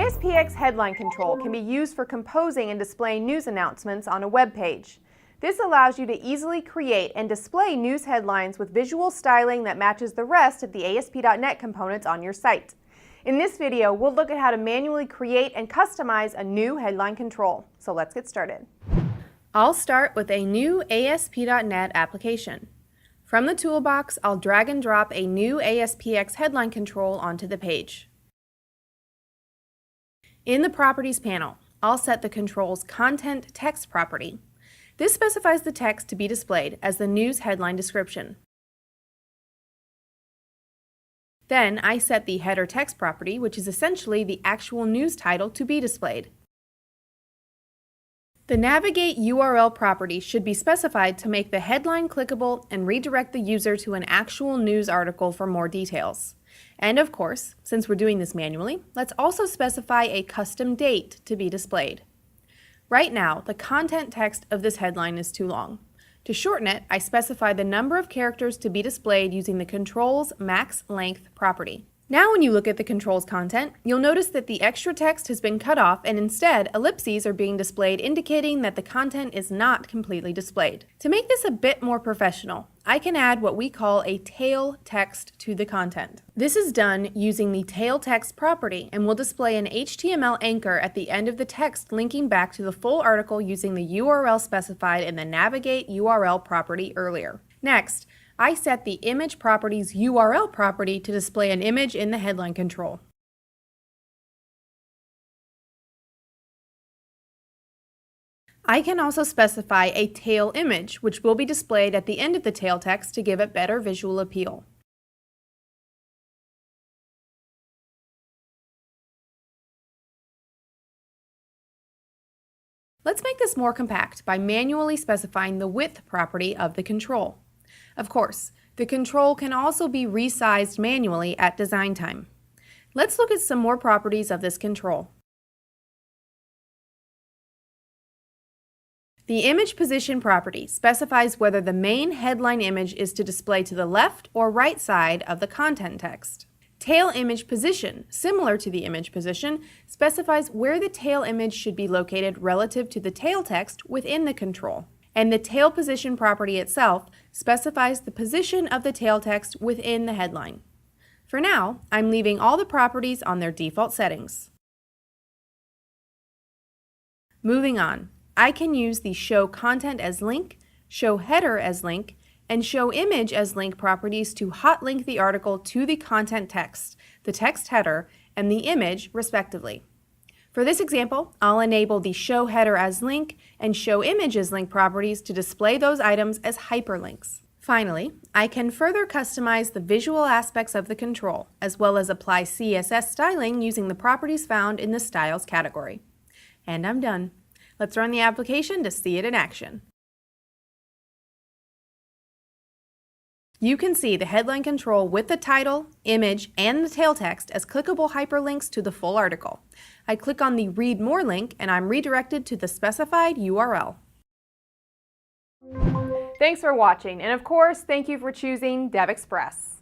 ASPX headline control can be used for composing and displaying news announcements on a web page. This allows you to easily create and display news headlines with visual styling that matches the rest of the ASP.NET components on your site. In this video, we'll look at how to manually create and customize a new headline control. So let's get started. I'll start with a new ASP.NET application. From the toolbox, I'll drag and drop a new ASPX headline control onto the page. In the Properties panel, I'll set the control's Content Text property. This specifies the text to be displayed as the news headline description. Then I set the Header Text property, which is essentially the actual news title to be displayed. The Navigate URL property should be specified to make the headline clickable and redirect the user to an actual news article for more details. And of course, since we're doing this manually, let's also specify a custom date to be displayed. Right now, the content text of this headline is too long. To shorten it, I specify the number of characters to be displayed using the control's max length property. Now when you look at the control's content, you'll notice that the extra text has been cut off and instead ellipses are being displayed, indicating that the content is not completely displayed. To make this a bit more professional, I can add what we call a tail text to the content. This is done using the tail text property and will display an HTML anchor at the end of the text linking back to the full article using the URL specified in the Navigate URL property earlier. Next, I set the image property's URL property to display an image in the headline control. I can also specify a tail image, which will be displayed at the end of the tail text to give it better visual appeal. Let's make this more compact by manually specifying the width property of the control. Of course, the control can also be resized manually at design time. Let's look at some more properties of this control. The image position property specifies whether the main headline image is to display to the left or right side of the content text. Tail image position, similar to the image position, specifies where the tail image should be located relative to the tail text within the control. And the tail position property itself specifies the position of the tail text within the headline. For now, I'm leaving all the properties on their default settings. Moving on, I can use the Show Content as Link, Show Header as Link, and Show Image as Link properties to hot link the article to the content text, the text header, and the image, respectively. For this example, I'll enable the Show Header as Link and Show Image as Link properties to display those items as hyperlinks. Finally, I can further customize the visual aspects of the control, as well as apply CSS styling using the properties found in the Styles category. And I'm done. Let's run the application to see it in action. You can see the headline control with the title, image, and the tail text as clickable hyperlinks to the full article. I click on the Read More link and I'm redirected to the specified URL. Thanks for watching, and of course, thank you for choosing DevExpress.